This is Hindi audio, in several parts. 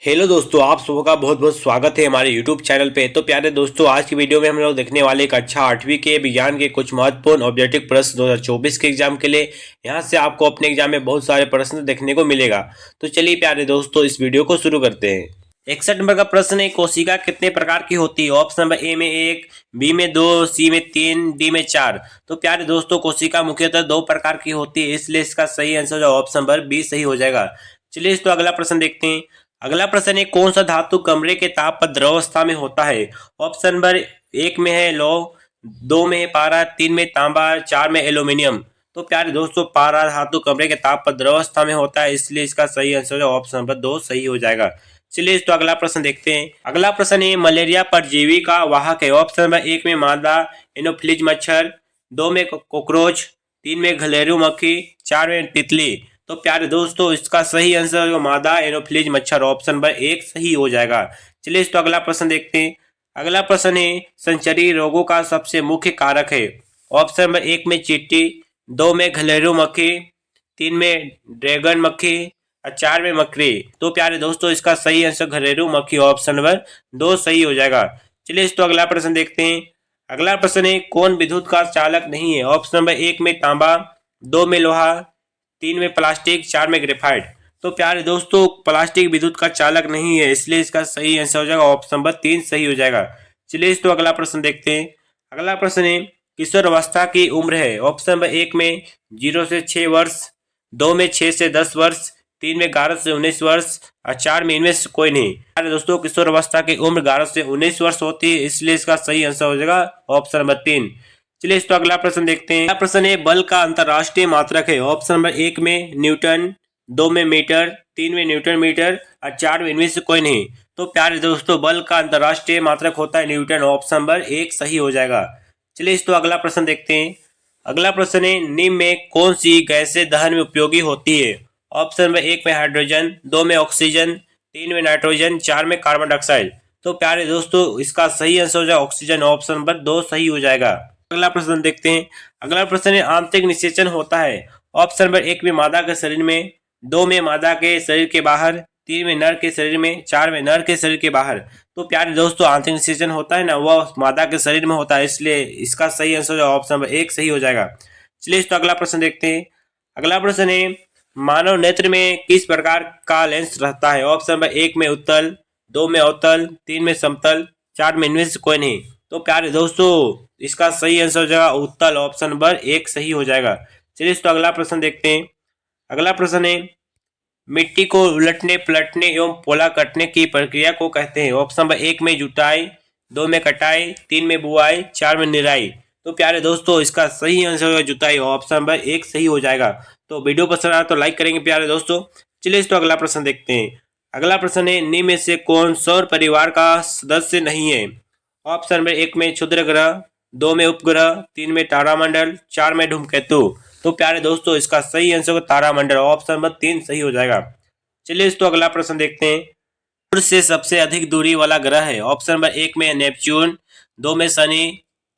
हेलो दोस्तों, आप सबका बहुत बहुत स्वागत है हमारे यूट्यूब चैनल पे। तो प्यारे दोस्तों, आज की वीडियो में हम लोग देखने वाले एक अच्छा 8वीं के विज्ञान के कुछ महत्वपूर्ण ऑब्जेक्टिव प्रश्न 2024 के एग्जाम के लिए। यहां से आपको अपने एग्जाम में बहुत सारे प्रश्न देखने को मिलेगा। तो चलिए प्यारे दोस्तों, इस वीडियो को शुरू करते हैं। 61 नंबर का प्रश्न है, कोशिका कितने प्रकार की होती है? ऑप्शन नंबर ए में 1, बी में 2, सी में 3, डी में 4। तो प्यारे दोस्तों, कोशिका मुख्यतः 2 प्रकार की होती है, इसलिए इसका सही आंसर जो ऑप्शन नंबर बी सही हो जाएगा। चलिए तो अगला प्रश्न देखते हैं। अगला प्रश्न है, कौन सा धातु कमरे के ताप पर द्रव अवस्था में होता है? ऑप्शन नंबर 1 में है लौह, 2 में है पारा, 3 में तांबा, 4 में एल्यूमिनियम। तो प्यारे दोस्तों, पारा धातु कमरे के ताप पर द्रव अवस्था में होता है, इसलिए इसका सही आंसर ऑप्शन नंबर 2 सही हो जाएगा। चलिए तो अगला प्रश्न देखते हैं। अगला प्रश्न है, मलेरिया परजीवी का वाहक है? ऑप्शन नंबर 1 में मादा एनोफ्लिज मच्छर, 2 में कॉकरोच, 3 में घरेलू मक्खी, 4 में तितली। तो प्यारे दोस्तों, इसका सही आंसर जो मादा एनोफ्लिज मच्छर, ऑप्शन नंबर 1 सही हो जाएगा। चलिए तो अगला प्रश्न देखते हैं। अगला प्रश्न है, संचारी रोगों का सबसे मुख्य कारक है? ऑप्शन नंबर 1 में चींटी, 2 में घरेलू मक्खी, 3 में ड्रैगन मक्खी और 4 में मकड़ी। तो प्यारे दोस्तों, इसका सही आंसर घरेलू मक्खी, ऑप्शन नंबर 2 सही हो जाएगा। चलिए तो अगला प्रश्न देखते हैं। अगला प्रश्न है, कौन विद्युत का चालक नहीं है? ऑप्शन नंबर 1 में तांबा, 2 में लोहा, 3 में प्लास्टिक, 4 में ग्रेफाइट। तो प्यारे दोस्तों, प्लास्टिक विद्युत का चालक नहीं है, इसलिए इसका सही आंसर हो जाएगा ऑप्शन नंबर 3 सही हो जाएगा। चलिए तो अगला प्रश्न देखते हैं। अगला प्रश्न है, किशोर अवस्था की उम्र है? ऑप्शन नंबर 1 में 0 से 6 वर्ष, 2 में 6 से 10 वर्ष, 3 में 11 से 19 वर्ष और 4 में इनमें से कोई नहीं। प्यारे दोस्तों, किशोर अवस्था की उम्र 11 से 19 वर्ष होती है, इसलिए इसका सही आंसर हो जाएगा ऑप्शन नंबर 3। चलिए तो अगला प्रश्न देखते हैं। अगला प्रश्न है, बल का अंतरराष्ट्रीय मात्रक है? ऑप्शन नंबर 1 में न्यूटन, 2 में मीटर, 3 में न्यूटन मीटर और 4 में इनमें से कोई नहीं। तो प्यारे दोस्तों, बल का अंतरराष्ट्रीय मात्रक होता है न्यूटन, ऑप्शन नंबर 1 सही हो जाएगा। चलिए तो अगला प्रश्न देखते हैं। अगला प्रश्न है, निम्न में कौन सी गैसें दहन में उपयोगी होती है? ऑप्शन नंबर 1 में हाइड्रोजन, 2 में ऑक्सीजन, 3 में नाइट्रोजन, 4 में कार्बन डाइऑक्साइड। तो प्यारे दोस्तों, इसका सही आंसर हो जाएगा ऑक्सीजन, ऑप्शन नंबर 2 सही हो जाएगा। अगला प्रश्न देखते हैं। अगला प्रश्न है, आंतरिक निषेचन होता है? ऑप्शन नंबर 1 में मादा के शरीर में, 2 में मादा के शरीर के बाहर, 3 में नर के शरीर में, 4 में नर के शरीर के बाहर। तो प्यारे दोस्तों, आंतरिक निषेचन होता है ना, वह मादा के शरीर में होता है, इसलिए इसका सही आंसर ऑप्शन नंबर 1 सही हो जाएगा। चलिए तो अगला प्रश्न देखते हैं। अगला प्रश्न है, मानव नेत्र में किस प्रकार का लेंस रहता है? ऑप्शन नंबर 1 में उत्तल, 2 में अवतल, 3 में समतल, 4 में इनमें से कोई नहीं। तो प्यारे दोस्तों, इसका सही आंसर हो जाएगा उत्तल, ऑप्शन नंबर 1 सही हो जाएगा। चलिए तो अगला प्रश्न देखते हैं। अगला प्रश्न है, मिट्टी को उलटने पलटने एवं पोला कटने की प्रक्रिया को कहते हैं? ऑप्शन नंबर 1 में जुताई, 2 में कटाई, 3 में बुआई, 4 में निराई। तो प्यारे दोस्तों, इसका सही आंसर होगा जुताई, ऑप्शन नंबर 1 सही हो जाएगा। तो वीडियो पसंद आया तो लाइक करेंगे प्यारे दोस्तों। चलिए तो अगला प्रश्न देखते हैं। अगला प्रश्न है, निम्न में से कौन सौर परिवार का सदस्य नहीं है? ऑप्शन नंबर 1 में क्षुद्र ग्रह, 2 में उपग्रह, 3 में तारामंडल, 4 में धूमकेतु। तो प्यारे दोस्तों, इसका सही आंसर तारामंडल, ऑप्शन नंबर 3 सही हो जाएगा। चलिए तो अगला प्रश्न देखते हैं। सूर्य से सबसे अधिक दूरी वाला ग्रह है? ऑप्शन नंबर 1 में नेपच्यून, 2 में शनि,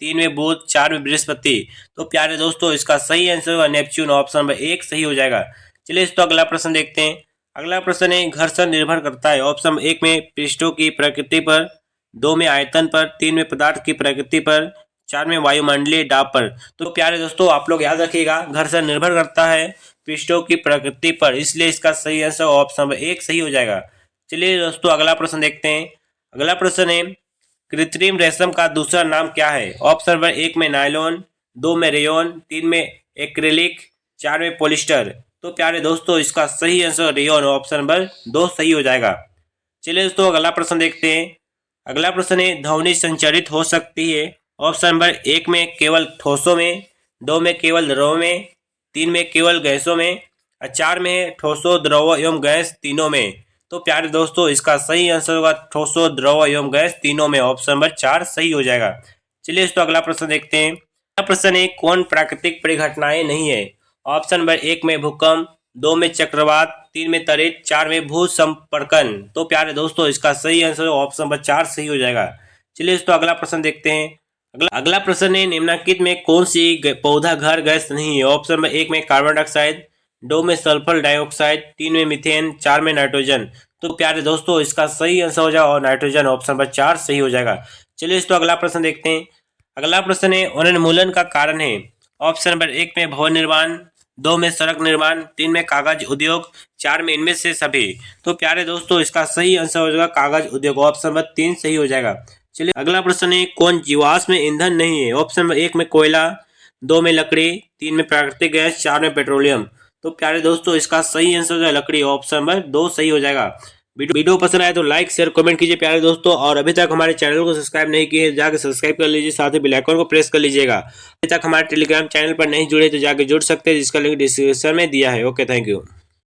3 में बुध, 4 में बृहस्पति। तो प्यारे दोस्तों, इसका सही आंसर होगा नेपच्यून, ऑप्शन नंबर 1 सही हो जाएगा। चलिए तो अगला प्रश्न देखते हैं। अगला प्रश्न है, घर्षण निर्भर करता है? ऑप्शन नंबर 1 में पृष्ठों की प्रकृति पर, 2 में आयतन पर, 3 में पदार्थ की प्रकृति पर, 4 में वायुमंडलीय दाब पर। तो प्यारे दोस्तों, आप लोग याद रखिएगा, घर्षण निर्भर करता है पृष्ठों की प्रकृति पर, इसलिए इसका सही आंसर ऑप्शन नंबर 1 सही हो जाएगा। चलिए दोस्तों, अगला प्रश्न देखते हैं। अगला प्रश्न है, कृत्रिम रेशम का दूसरा नाम क्या है? ऑप्शन नंबर 1 में नायलॉन, 2 में रेयॉन, 3 में एक्रिलिक, 4 में पॉलिस्टर। तो प्यारे दोस्तों, इसका सही आंसर रेयॉन, ऑप्शन नंबर 2 सही हो जाएगा। चलिए दोस्तों, अगला प्रश्न देखते हैं। अगला प्रश्न है, ध्वनि संचरित हो सकती है? ऑप्शन नंबर 1 में केवल ठोसों में, 2 में केवल द्रवों में, 3 में केवल गैसों में और 4 में ठोसों द्रव एवं गैस तीनों में। तो प्यारे दोस्तों, इसका सही आंसर होगा ठोसों द्रव एवं गैस तीनों में, ऑप्शन नंबर 4 सही हो जाएगा। चलिए तो अगला प्रश्न देखते हैं। अगला प्रश्न है, कौन प्राकृतिक परिघटनाएं नहीं है? ऑप्शन नंबर 1 में भूकंप, 2 में चक्रवात, 3 में तरित, 4 में भूसंपर्कन। तो प्यारे दोस्तों, इसका सही आंसर ऑप्शन नंबर 4 सही हो जाएगा। चलिए तो अगला प्रश्न देखते हैं। अगला प्रश्न है, निम्नलिखित में कौन सी पौधा घर गैस नहीं है? ऑप्शन नंबर 1 में कार्बन डाइऑक्साइड, 2 में सल्फर डाइऑक्साइड, 3 में मीथेन, 4 में नाइट्रोजन। तो प्यारे दोस्तों इसका सही आंसर हो जाएगा और नाइट्रोजन, ऑप्शन नंबर 4 सही हो जाएगा। चलिए दोस्तों अगला प्रश्न देखते हैं। अगला प्रश्न है वनोन्मूलन का कारण है। ऑप्शन नंबर 1 में भवन निर्माण, 2 में सड़क निर्माण, 3 में कागज उद्योग, 4 में इनमें से सभी। तो प्यारे दोस्तों इसका सही आंसर हो जाएगा कागज उद्योग, ऑप्शन नंबर 3 सही हो जाएगा। चलिए अगला प्रश्न है कौन जीवाश्म ईंधन नहीं है। ऑप्शन नंबर 1 में कोयला, 2 में लकड़ी, 3 में प्राकृतिक गैस, 4 में पेट्रोलियम। तो प्यारे दोस्तों इसका सही आंसर है लकड़ी, ऑप्शन नंबर 2 सही हो जाएगा। वीडियो पसंद आए तो लाइक शेयर कमेंट कीजिए प्यारे दोस्तों, और अभी तक हमारे चैनल को सब्सक्राइब नहीं किए जाके सब्सक्राइब कर लीजिए, साथ ही बेल आइकन को प्रेस कर लीजिएगा। अभी तक हमारे टेलीग्राम चैनल पर नहीं जुड़े तो जाके जुड़ सकते हैं, जिसका लिंक डिस्क्रिप्शन में दिया है। Okay, thank you.